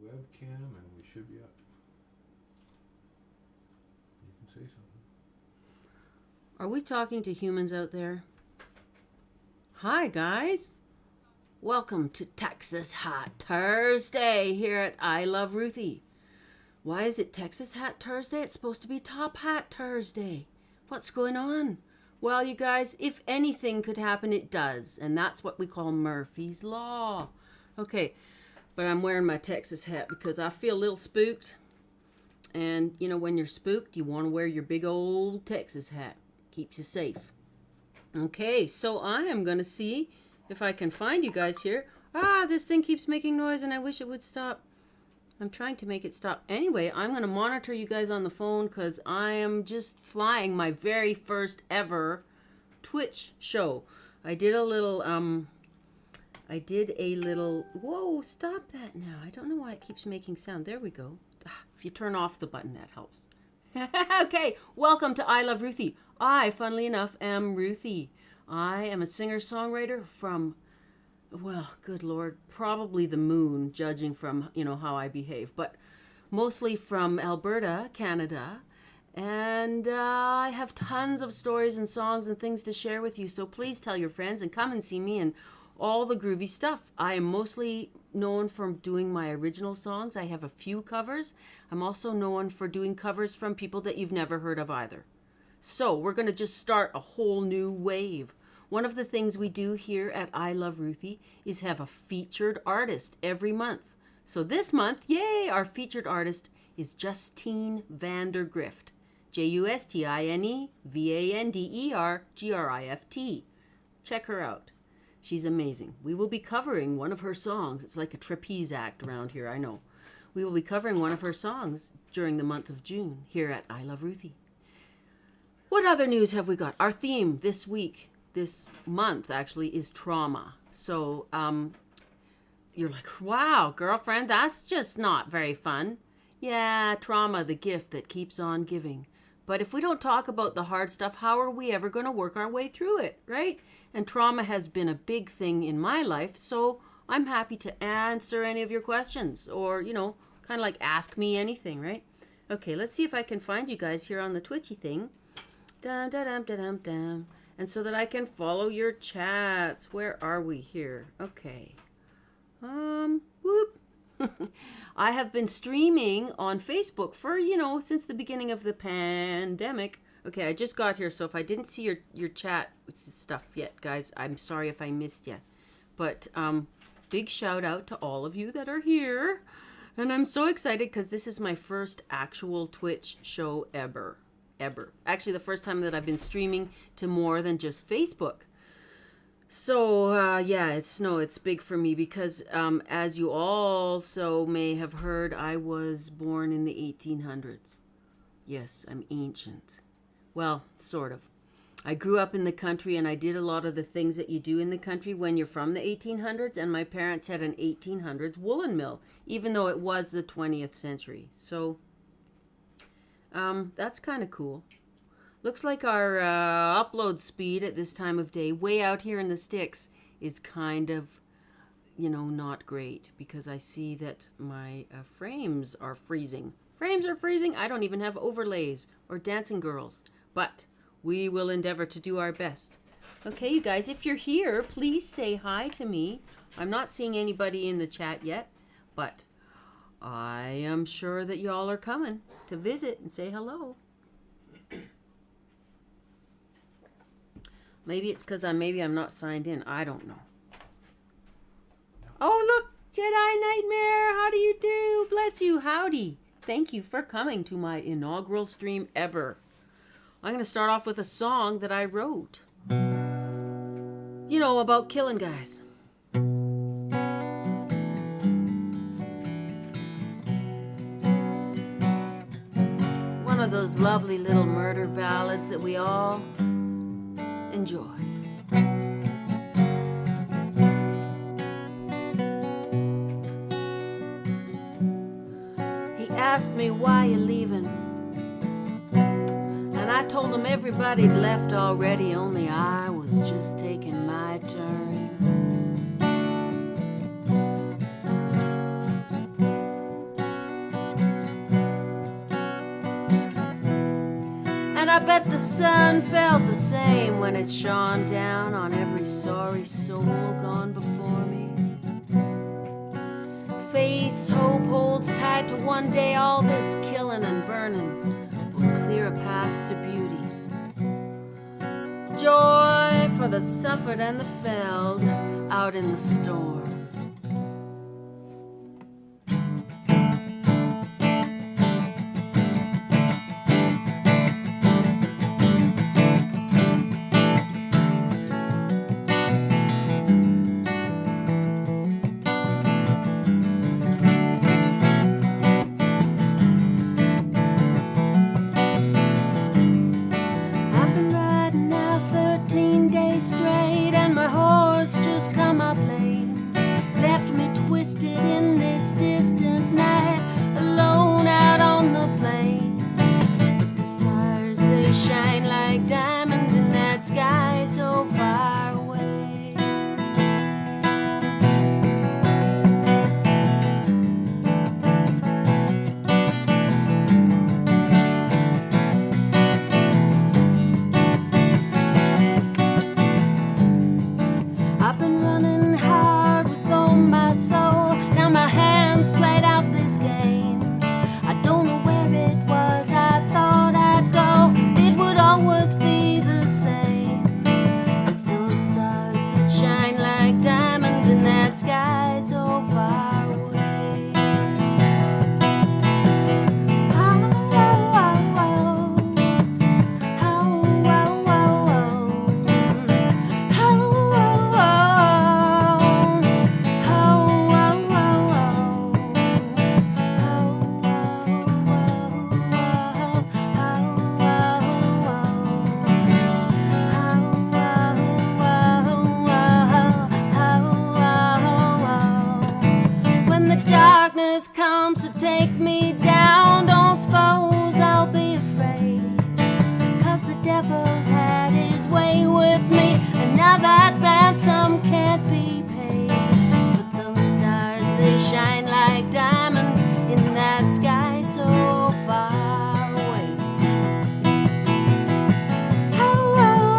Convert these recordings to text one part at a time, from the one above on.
webcam and we should be up. You can say something. Are we talking to humans out there? Hi, guys. Welcome to Texas Hat Thursday here at I Love Ruthie. Why is it Texas Hat Thursday? It's supposed to be Top Hat Thursday. What's going on? Well, you guys, if anything could happen, it does. And that's what we call Murphy's Law. Okay, but I'm wearing my Texas hat because I feel a little spooked. And, you know, when you're spooked, you want to wear your big old Texas hat. Keeps you safe. Okay, so I am going to see if I can find you guys here. This thing keeps making noise and I wish it would stop. I'm trying to make it stop. Anyway, I'm going to monitor you guys on the phone because I am just flying my very first ever Twitch show. I did a little, whoa, stop that now. I don't know why it keeps making sound. There we go. If you turn off the button, that helps. Okay, welcome to I Love Ruthie. I, funnily enough, am Ruthie. I am a singer-songwriter from, well, good Lord, probably the moon, judging from, you know, how I behave, but mostly from Alberta, Canada. And I have tons of stories and songs and things to share with you, so please tell your friends and come and see me and all the groovy stuff. I am mostly known for doing my original songs. I have a few covers. I'm also known for doing covers from people that you've never heard of either. So we're going to just start a whole new wave. One of the things we do here at I Love Ruthie is have a featured artist every month. So this month, yay, our featured artist is Justine Vandergrift. JustineVanderGrift. Check her out. She's amazing. We will be covering one of her songs. It's like a trapeze act around here, I know. We will be covering one of her songs during the month of June here at I Love Ruthie. What other news have we got? Our theme this week, this month actually, is trauma. So you're like, wow, girlfriend, that's just not very fun. Yeah, trauma, the gift that keeps on giving. But if we don't talk about the hard stuff, how are we ever going to work our way through it, right? And trauma has been a big thing in my life, so I'm happy to answer any of your questions or, you know, kind of like ask me anything, right? Okay, let's see if I can find you guys here on the Twitchy thing. Dum, da, dum, da, dum, dum. And so that I can follow your chats. Where are we here? Okay. Whoop. I have been streaming on Facebook for, you know, since the beginning of the pandemic. Okay, I just got here, so if I didn't see your chat stuff yet, guys, I'm sorry if I missed you. But big shout out to all of you that are here. And I'm so excited because this is my first actual Twitch show ever. Actually, the first time that I've been streaming to more than just Facebook. So, yeah, it's big for me because, as you also may have heard, I was born in the 1800s. Yes, I'm ancient. Well, sort of. I grew up in the country and I did a lot of the things that you do in the country when you're from the 1800s, and my parents had an 1800s woolen mill, even though it was the 20th century. So, that's kind of cool. Looks like our upload speed at this time of day, way out here in the sticks, is kind of, you know, not great because I see that my frames are freezing. Frames are freezing. I don't even have overlays or dancing girls, but we will endeavor to do our best. Okay, you guys, if you're here, please say hi to me. I'm not seeing anybody in the chat yet, but I am sure that y'all are coming to visit and say hello. Maybe it's because I'm not signed in. I don't know. Oh, look, Jedi Nightmare. How do you do? Bless you. Howdy. Thank you for coming to my inaugural stream ever. I'm going to start off with a song that I wrote. You know, about killing guys. One of those lovely little murder ballads that we all enjoy. He asked me why you leaving, and I told him everybody'd left already, only I was just taking my turn. And I bet the sun felt the same when it shone down on every sorry soul gone before me. Faith's hope holds tight to one day all this killing and burning will clear a path to beauty. Joy for the suffered and the felled out in the storm. Straight and my horse just come up late, left me twisted in this distant night, alone out on the plain. But the stars, they shine like diamonds in that sky so far away. I've been running hard with all my soul. Now my hands played out this game. I don't know where it was I thought I'd go. It would always be the same as those stars that shine like diamonds in that sky so far away. Darkness comes to take me down, don't suppose I'll be afraid, 'cause the devil's had his way with me, and now that ransom can't be paid. But those stars, they shine like diamonds in that sky so far away. Oh, oh,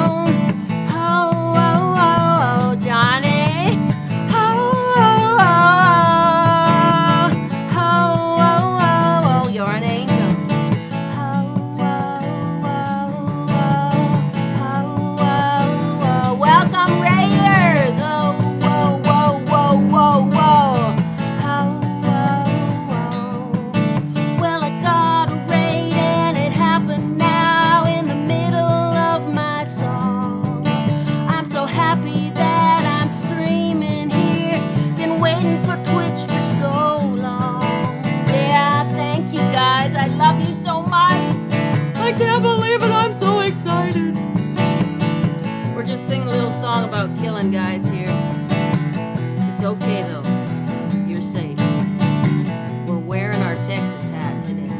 oh, oh, oh, oh, Johnny. I love you so much. I can't believe it. I'm so excited. We're just singing a little song about killing guys here. It's okay though. You're safe. We're wearing our Texas hat today.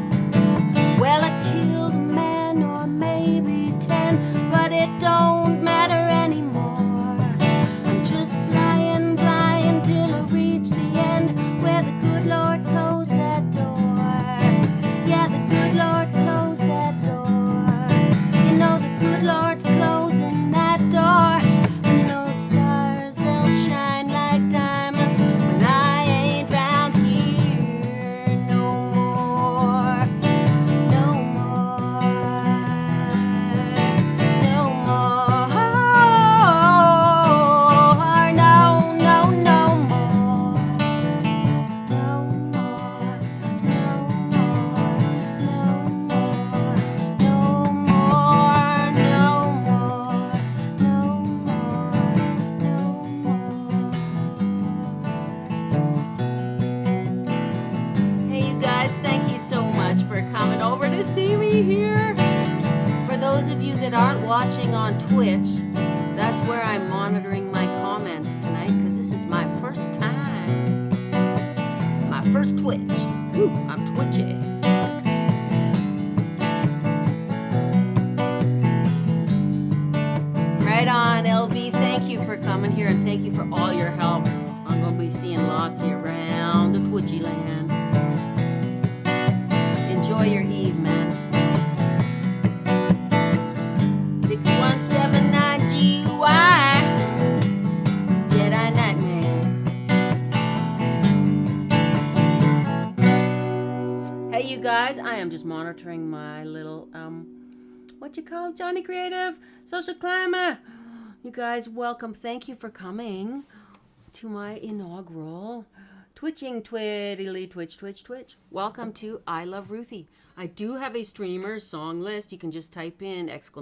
Well, I killed a man or maybe 10, but it don't matter anymore. I'm just flying blind till I reach the end where the good Lord closed that door. Yeah, the good Lord closed that door. You know the good Lord's closing that door. And those stars, they'll shine like diamonds when I ain't round here no more. No more. No more. No, no, no more. No more. No for coming over to see me here. For those of you that aren't watching on Twitch, that's where I'm monitoring my comments tonight, because this is my first time. My first Twitch. Ooh, I'm twitchy. Right on, LV. Thank you for coming here, and thank you for all your help. I'm going to be seeing lots of you around the Twitchy land. Enjoy your eve, man. guys, I am just monitoring my little, what you call it, Johnny Creative? Social climber. You guys, welcome. Thank you for coming to my inaugural Twitching Twiddly Twitch. Welcome to I Love Ruthie. I do have a streamer song list. You can just type in !SL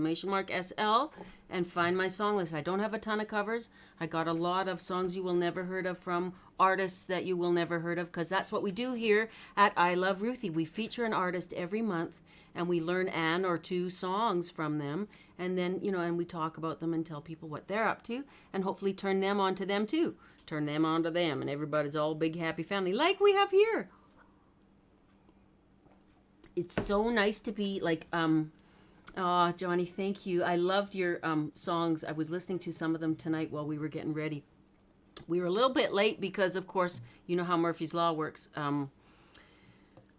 and find my song list. I don't have a ton of covers. I got a lot of songs you will never heard of from artists that you will never heard of, because that's what we do here at I Love Ruthie. We feature an artist every month and we learn an or two songs from them, and then, and we talk about them and tell people what they're up to, and hopefully turn them on to them too. Turn them on to them, and everybody's all big happy family like we have here. It's so nice to be like, oh, Johnny, thank you. I loved your songs. I was listening to some of them tonight while we were getting ready. We were a little bit late because, of course, you know how Murphy's Law works.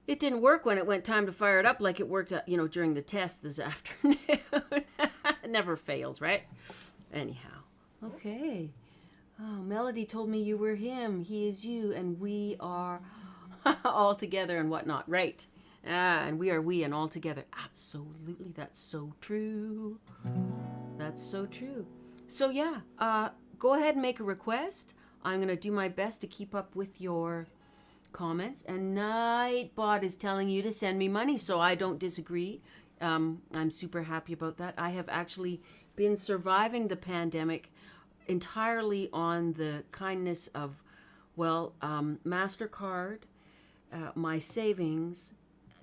It didn't work when it went time to fire it up like it worked, during the test this afternoon. It never fails, right? Anyhow, okay. Oh, Melody told me you were him. He is you, and we are all together and whatnot. Right. And we are we and all together. Absolutely. That's so true. That's so true. So, yeah, go ahead and make a request. I'm going to do my best to keep up with your comments. And Nightbot is telling you to send me money, so I don't disagree. I'm super happy about that. I have actually been surviving the pandemic entirely on the kindness of, MasterCard, my savings,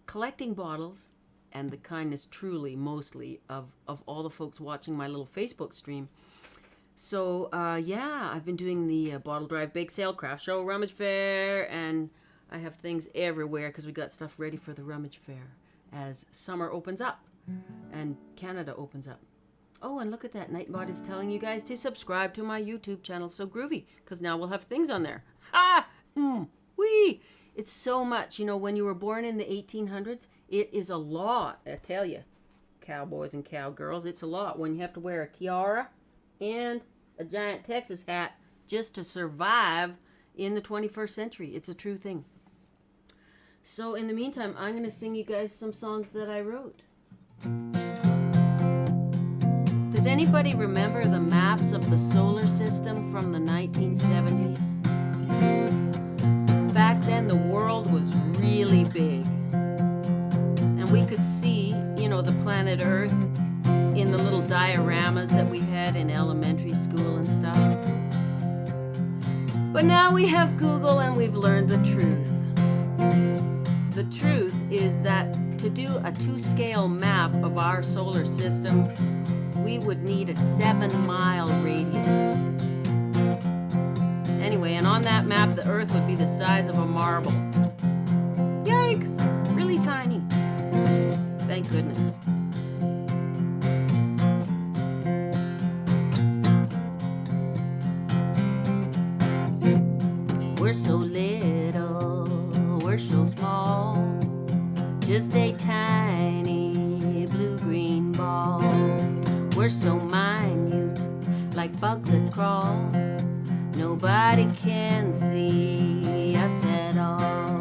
collecting bottles, and the kindness truly mostly of all the folks watching my little Facebook stream. So I've been doing the bottle drive, bake sale, craft show, rummage fair, and I have things everywhere because we got stuff ready for the rummage fair as summer opens up and Canada opens up. Oh, and look at that. Nightbot is telling you guys to subscribe to my YouTube channel. So groovy, because now we'll have things on there. Wee! It's so much. When you were born in the 1800s, it is a lot. I tell you, cowboys and cowgirls, it's a lot when you have to wear a tiara and a giant Texas hat just to survive in the 21st century. It's a true thing. So in the meantime, I'm going to sing you guys some songs that I wrote. Does anybody remember the maps of the solar system from the 1970s? Back then, the world was really big. And we could see, the planet Earth in the little dioramas that we had in elementary school and stuff. But now we have Google and we've learned the truth. The truth is that to do a 2-scale map of our solar system, we would need a 7-mile radius. Anyway, and on that map, the Earth would be the size of a marble. Yikes! Really tiny. Thank goodness. We're so little, we're so small, just a tiny blue-green ball. We're so minute, like bugs that crawl. Nobody can see us at all.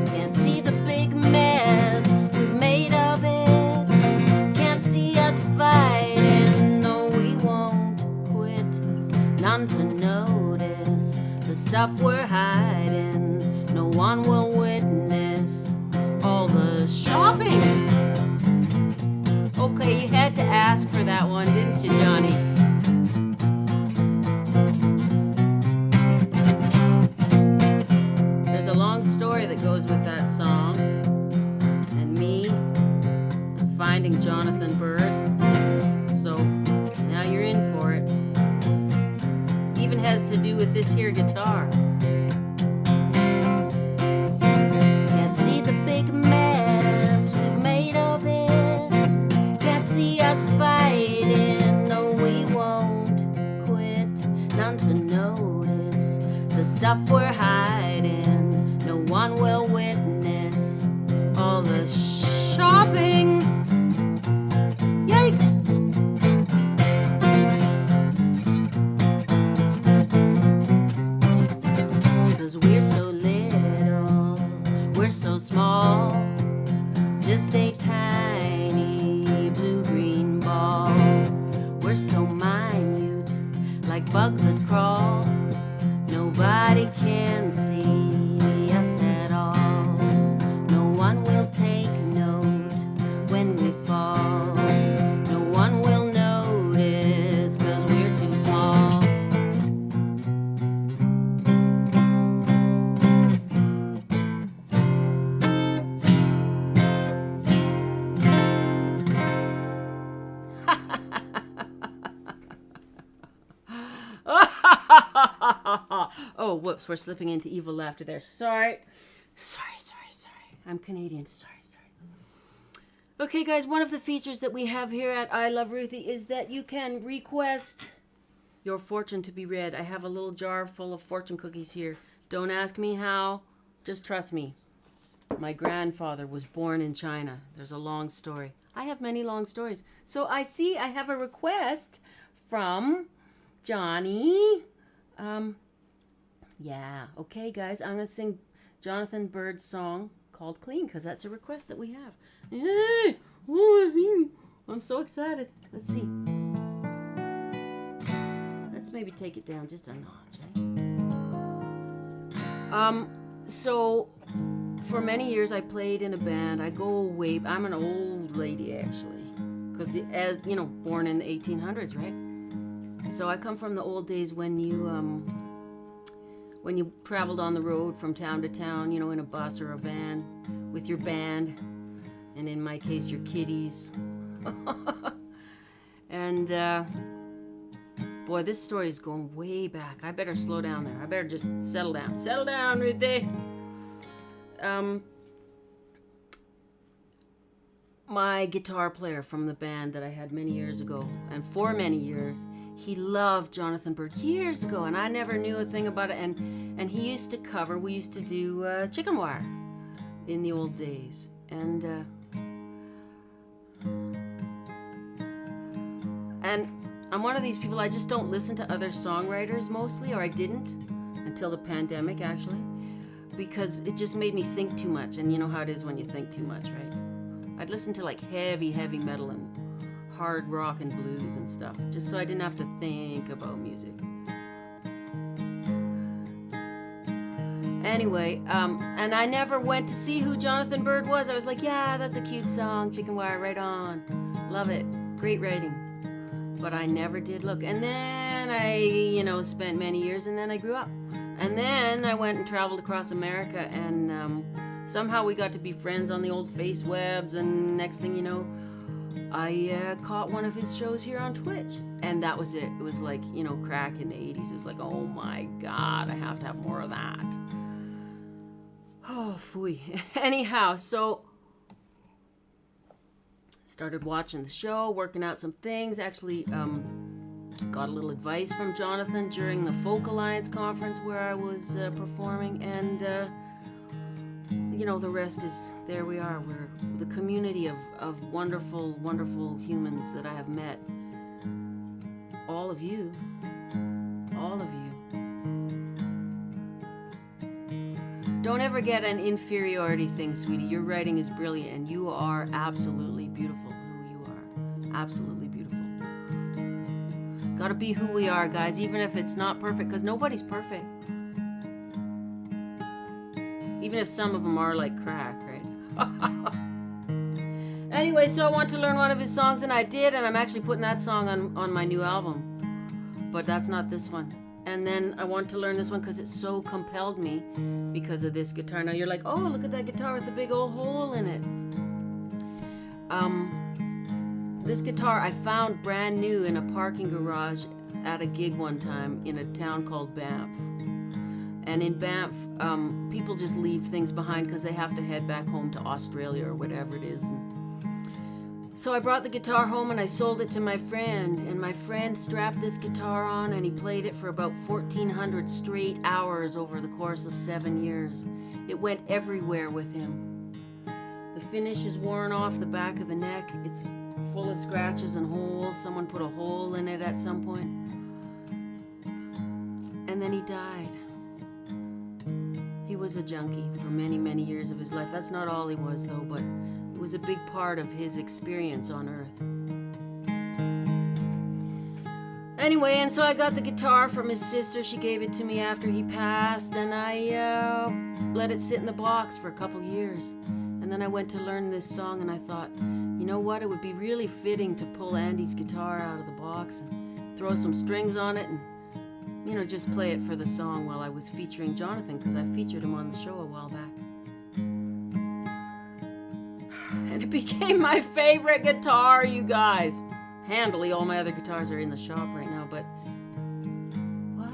Can't see the big mess we've made of it. Can't see us fighting, no, we won't quit. None to notice the stuff we're hiding. No one will witness all the shopping. Okay, you had to ask for that one, didn't you, Johnny? There's a long story that goes with that song, and me finding Jonathan Bird. So now you're in for it. Even has to do with this here guitar. Can't see the big mess we've made of it. Can't see us fighting, no, we won't quit. None to notice the stuff we're hiding. No one will witness all the shopping. Yikes! We're so little, we're so small, nobody can see us at all. No one will take note when we fall. No one will notice 'cause we're too small. Oh, whoops, we're slipping into evil laughter there. Sorry. I'm Canadian. Sorry. Okay, guys, one of the features that we have here at I Love Ruthie is that you can request your fortune to be read. I have a little jar full of fortune cookies here. Don't ask me how, just trust me. My grandfather was born in China. There's a long story. I have many long stories. So I see I have a request from Johnny. Yeah, okay, guys, I'm going to sing Jonathan Bird's song called Clean because that's a request that we have. Hey! I'm so excited. Let's see. Let's maybe take it down just a notch, eh? So for many years I played in a band. I go way, I'm an old lady actually, because as you know, born in the 1800s, right? So I come from the old days when you traveled on the road from town to town, you know, in a bus or a van with your band, and in my case, your kiddies. And boy, this story is going way back. I better slow down there. I better just settle down. Settle down, Ruthie. My guitar player from the band that I had many years ago, and for many years, he loved Jonathan Bird years ago, and I never knew a thing about it. And he used to cover. We used to do Chicken Wire in the old days, and I'm one of these people. I just don't listen to other songwriters mostly, or I didn't until the pandemic actually, because it just made me think too much. And you know how it is when you think too much, right? I'd listen to like heavy metal and hard rock and blues and stuff, just so I didn't have to think about music. Anyway, and I never went to see who Jonathan Bird was. I was like, yeah, that's a cute song, Chicken Wire, right on. Love it. Great writing. But I never did look. And then I, spent many years, and then I grew up. And then I went and traveled across America, and somehow we got to be friends on the old face webs, and next thing you know, I caught one of his shows here on Twitch, and that was it. It was like, crack in the 80s. It was like, oh my God, I have to have more of that. Oh, phooey. Anyhow, so started watching the show, working out some things. Actually, got a little advice from Jonathan during the Folk Alliance conference where I was performing, and the rest is, there we are. We're the community of wonderful, wonderful humans that I have met. All of you. Don't ever get an inferiority thing, sweetie. Your writing is brilliant, and you are absolutely beautiful who you are. Absolutely beautiful. Gotta be who we are, guys, even if it's not perfect, because nobody's perfect. Even if some of them are like crack, right? Anyway, so I want to learn one of his songs, and I did, and I'm actually putting that song on my new album. But that's not this one. And then I want to learn this one because it so compelled me because of this guitar. Now you're like, oh, look at that guitar with the big old hole in it. This guitar I found brand new in a parking garage at a gig one time in a town called Banff. And in Banff, people just leave things behind because they have to head back home to Australia or whatever it is. So I brought the guitar home and I sold it to my friend. And my friend strapped this guitar on and he played it for about 1,400 straight hours over the course of 7 years. It went everywhere with him. The finish is worn off the back of the neck. It's full of scratches and holes. Someone put a hole in it at some point. And then he died. He was a junkie for many, many years of his life. That's not all he was, though, but it was a big part of his experience on Earth. Anyway, and so I got the guitar from his sister. She gave it to me after he passed, and I let it sit in the box for a couple years. And then I went to learn this song, and I thought, you know what? It would be really fitting to pull Andy's guitar out of the box and throw some strings on it and, you know, just play it for the song while I was featuring Jonathan, because I featured him on the show a while back. And it became my favorite guitar, you guys. Handily, all my other guitars are in the shop right now, but what?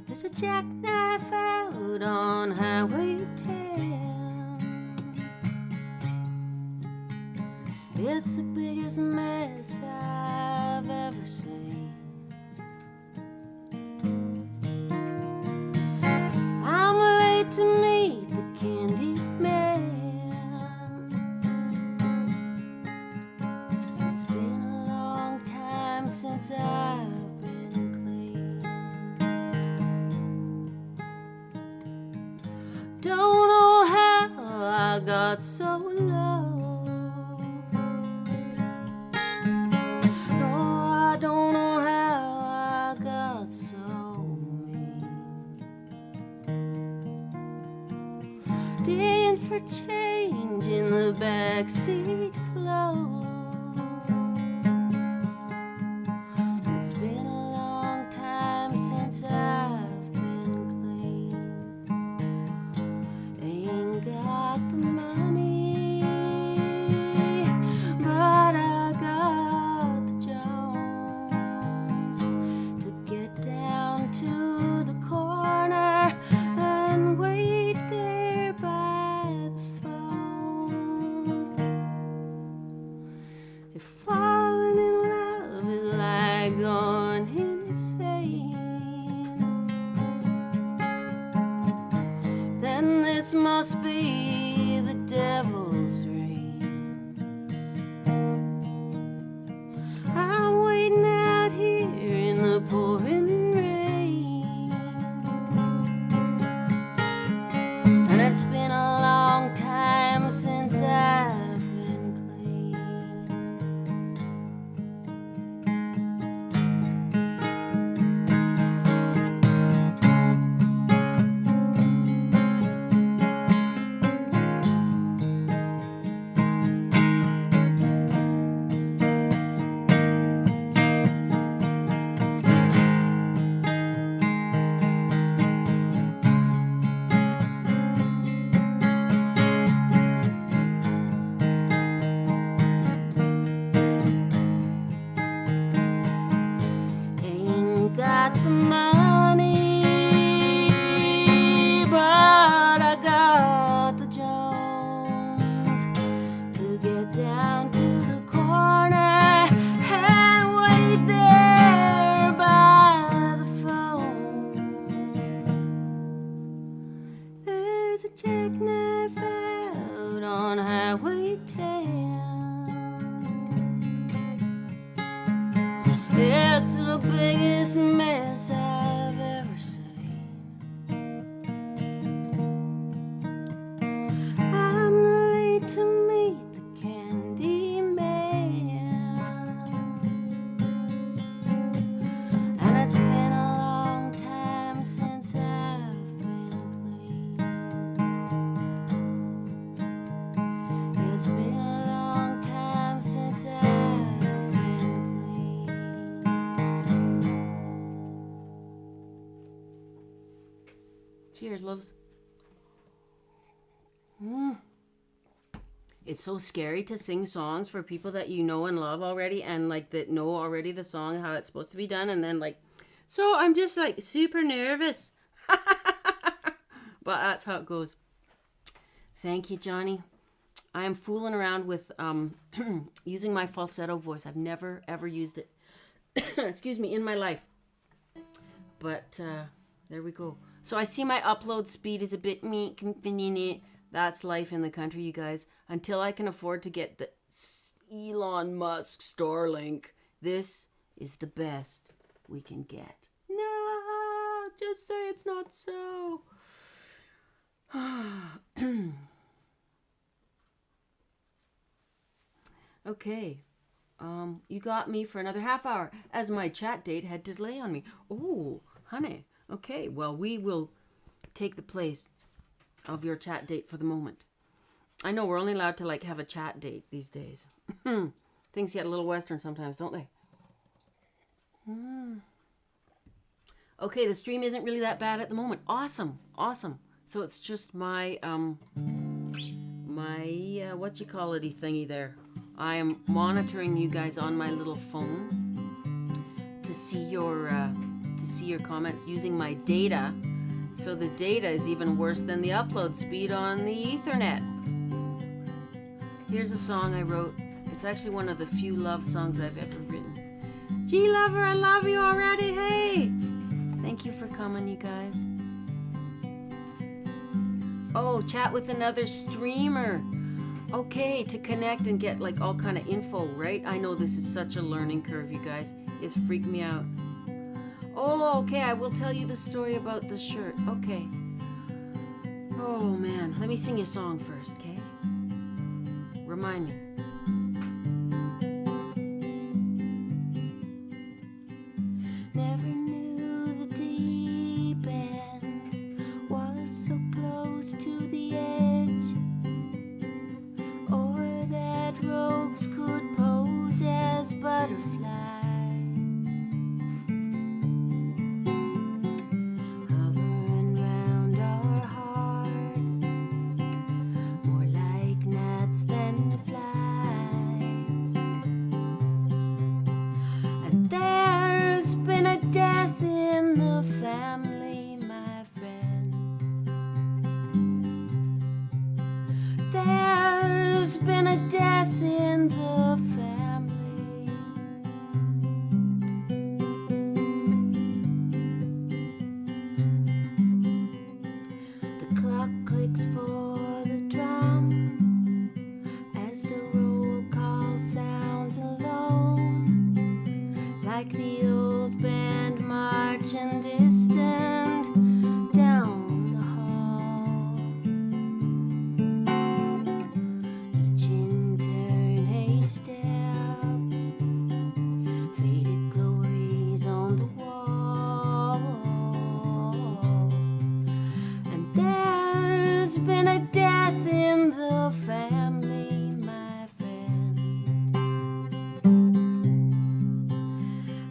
There's a jackknife out on Highway 10. It's the biggest mess I've ever seen. I'm late to meet the candy man. It's been a long time since I've been clean. Don't know how I got so low. No, I don't know how I got so mean. Digging for change in the backseat clothes. It's been a long time since I've been clean. Ain't got the money, but I got the Jones to get down to the corner and wait there by the phone. If falling in love is like going insane, then this must be the devil's dream. I'm waiting out here in the pouring rain, and it's been a long time since I've been clean. Ain't got the money, but I got the Jones to get down to the corner and wait there by the phone. There's a jackknife out on Highway 10. It's the biggest mess I've ever seen. I'm late to meet the candy man, and it's been a long time since I've been clean. It's been a long time since I've been clean. Cheers, loves. It's so scary to sing songs for people that you know and love already, and like that know already the song, how it's supposed to be done, and then like, so I'm just like super nervous. But that's how it goes. Thank you, Johnny. I am fooling around with using my falsetto voice. I've never ever used it, excuse me, in my life. But there we go. So I see my upload speed is a bit inconvenient. That's life in the country, you guys. Until I can afford to get the Elon Musk Starlink, this is the best we can get. No, just say it's not so. Okay. You got me for another half hour as my chat date had delay on me. Oh, honey. Okay, well, we will take the place of your chat date for the moment. I know we're only allowed to like have a chat date these days. Things get a little Western sometimes, don't they? Okay, the stream isn't really that bad at the moment. Awesome. So it's just my what you call it thingy there. I am monitoring you guys on my little phone to see your comments using my data. So the data is even worse than the upload speed on the Ethernet. Here's a song I wrote. It's actually one of the few love songs I've ever written. Gee, lover, I love you already. Hey, thank you for coming, you guys. Oh, chat with another streamer. Okay, to connect and get like all kind of info, right? I know this is such a learning curve, you guys. It's freaked me out. Oh, okay, I will tell you the story about the shirt. Okay. Oh, man. Let me sing you a song first, okay? Remind me. Never knew the deep end was so close to the edge, or that rogues could pose as butterflies. Than flies. And there's been a death in the family, my friend. There's been a death in the family. The clock clicks for the drum as the roll call sounds alone, like the old band marching distant down the hall. Each in turn a step, faded glories on the wall. And there's been a death in the family.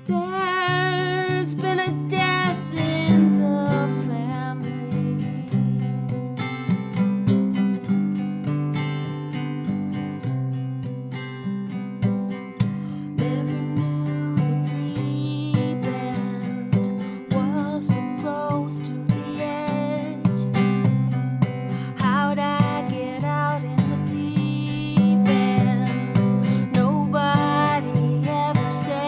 There's been a death in the family. Never knew the deep end was so close to the edge. How'd I get out in the deep end? Nobody ever said.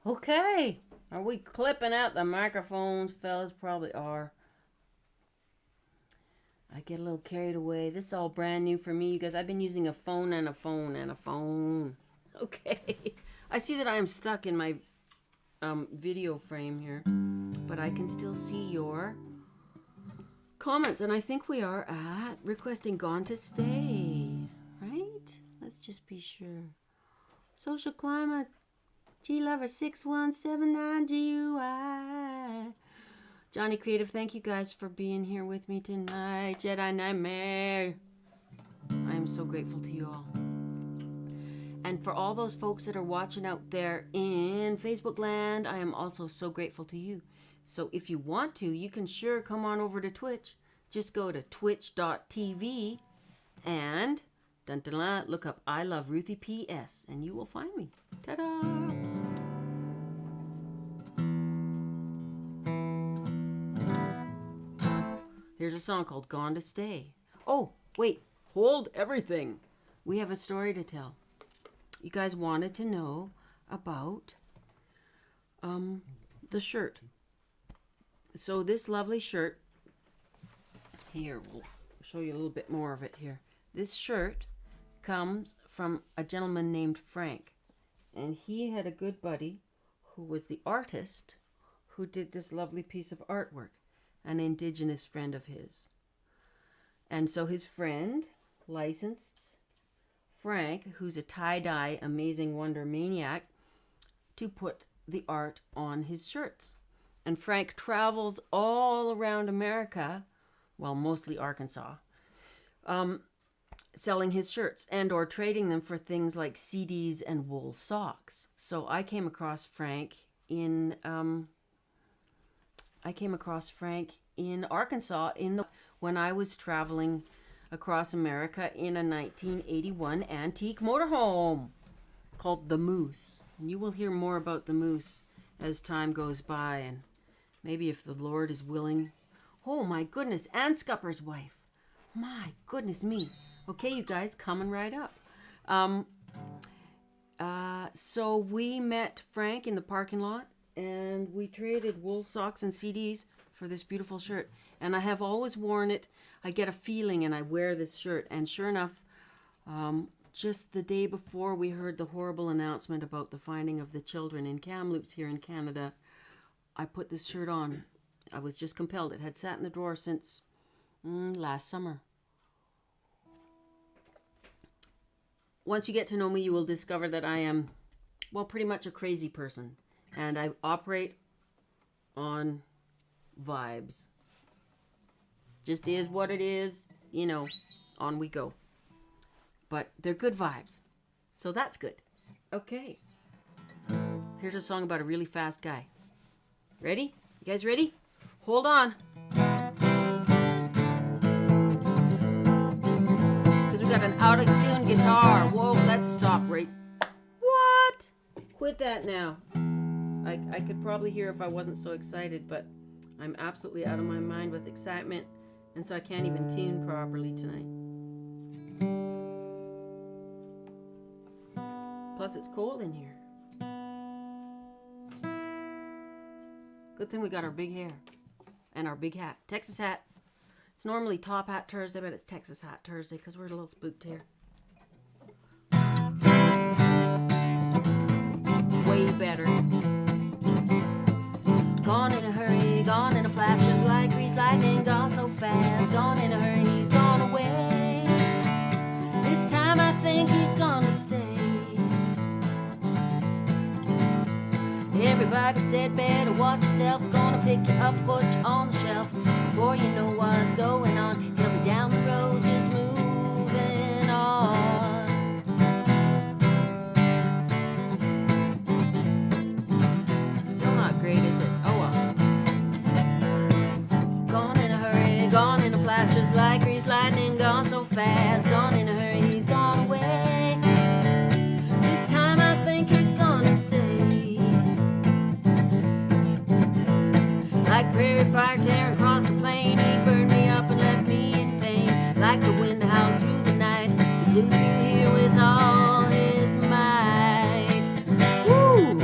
Okay. Are we clipping out the microphones, fellas? Probably are. I get a little carried away. This is all brand new for me, you guys. I've been using a phone and a phone and a phone. Okay. I see that I am stuck in my video frame here, but I can still see your comments, and I think we are at requesting Gone to Stay, right? Let's just be sure. Social Climate, G-Lover 6179 GUI. Johnny Creative, thank you guys for being here with me tonight. Jedi Nightmare. I am so grateful to you all. And for all those folks that are watching out there in Facebook land, I am also so grateful to you. So if you want to, you can sure come on over to Twitch. Just go to twitch.tv and look up I Love Ruthie PS and you will find me. Ta-da! Here's a song called Gone to Stay. Oh, wait, hold everything. We have a story to tell. You guys wanted to know about the shirt. So this lovely shirt, here, we'll show you a little bit more of it here. This shirt comes from a gentleman named Frank. And he had a good buddy who was the artist who did this lovely piece of artwork. An indigenous friend of his. And so his friend licensed Frank, who's a tie-dye amazing wonder maniac, to put the art on his shirts. And Frank travels all around America, well, mostly Arkansas, selling his shirts and or trading them for things like CDs and wool socks. So I came across Frank in Arkansas when I was traveling across America in a 1981 antique motorhome called the Moose. And you will hear more about the Moose as time goes by, and maybe if the Lord is willing. Oh my goodness, Ann Scupper's wife. My goodness me. Okay, you guys, coming right up. So we met Frank in the parking lot, and we traded wool socks and CDs for this beautiful shirt. And I have always worn it. I get a feeling and I wear this shirt. And sure enough, just the day before we heard the horrible announcement about the finding of the children in Kamloops here in Canada, I put this shirt on. I was just compelled. It had sat in the drawer since last summer. Once you get to know me, you will discover that I am, well, pretty much a crazy person. And I operate on vibes. Just is what it is, you know, on we go. But they're good vibes. So that's good. Okay. Here's a song about a really fast guy. Ready? You guys ready? Hold on. Because we got an out-of-tune guitar. Whoa, let's stop right. What? Quit that now. I could probably hear if I wasn't so excited, but I'm absolutely out of my mind with excitement, and so I can't even tune properly tonight. Plus, it's cold in here. Good thing we got our big hair and our big hat. Texas hat. It's normally Top Hat Thursday, but it's Texas Hat Thursday because we're a little spooked here. Way better. Gone in a hurry, gone in a flash, just like greased lightning, gone so fast. Gone in a hurry, he's gone away. This time I think he's gonna stay. Everybody said better watch yourself. It's gonna pick you up, put you on the shelf. Before you know what's going on, he'll be down the road just moving on. Still not great, is it? Oh well. Gone in a hurry, gone in a flash, just like greased lightning, gone so fast. Gone in a hurry, he's gone away. This time I think he's gonna stay. Like prairie fire tearing across the plain, he burned me up and left me in pain. Like the wind howls through the night, he blew through here with all his might. Woo!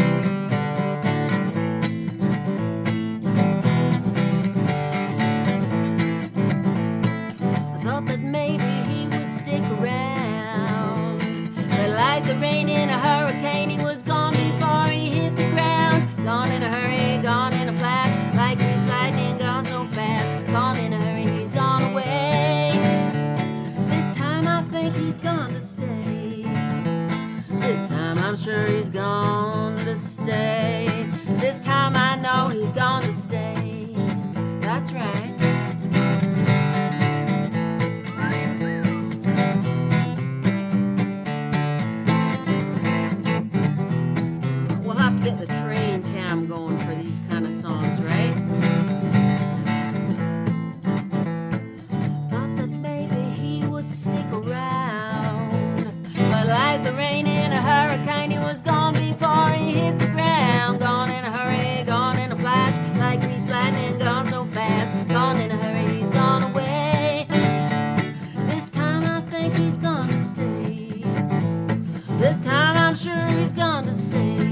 sure he's gone to stay. This time I know he's gone to stay. That's right. We'll have to get the train cam going for these kind of songs, right? Thought that maybe he would stick around, but like the rain in a hurricane, he was gone before he hit the ground. Gone in a hurry, gone in a flash, like greased lightning, gone so fast. Gone in a hurry, he's gone away. This time I think he's gonna stay. This time I'm sure he's gonna stay.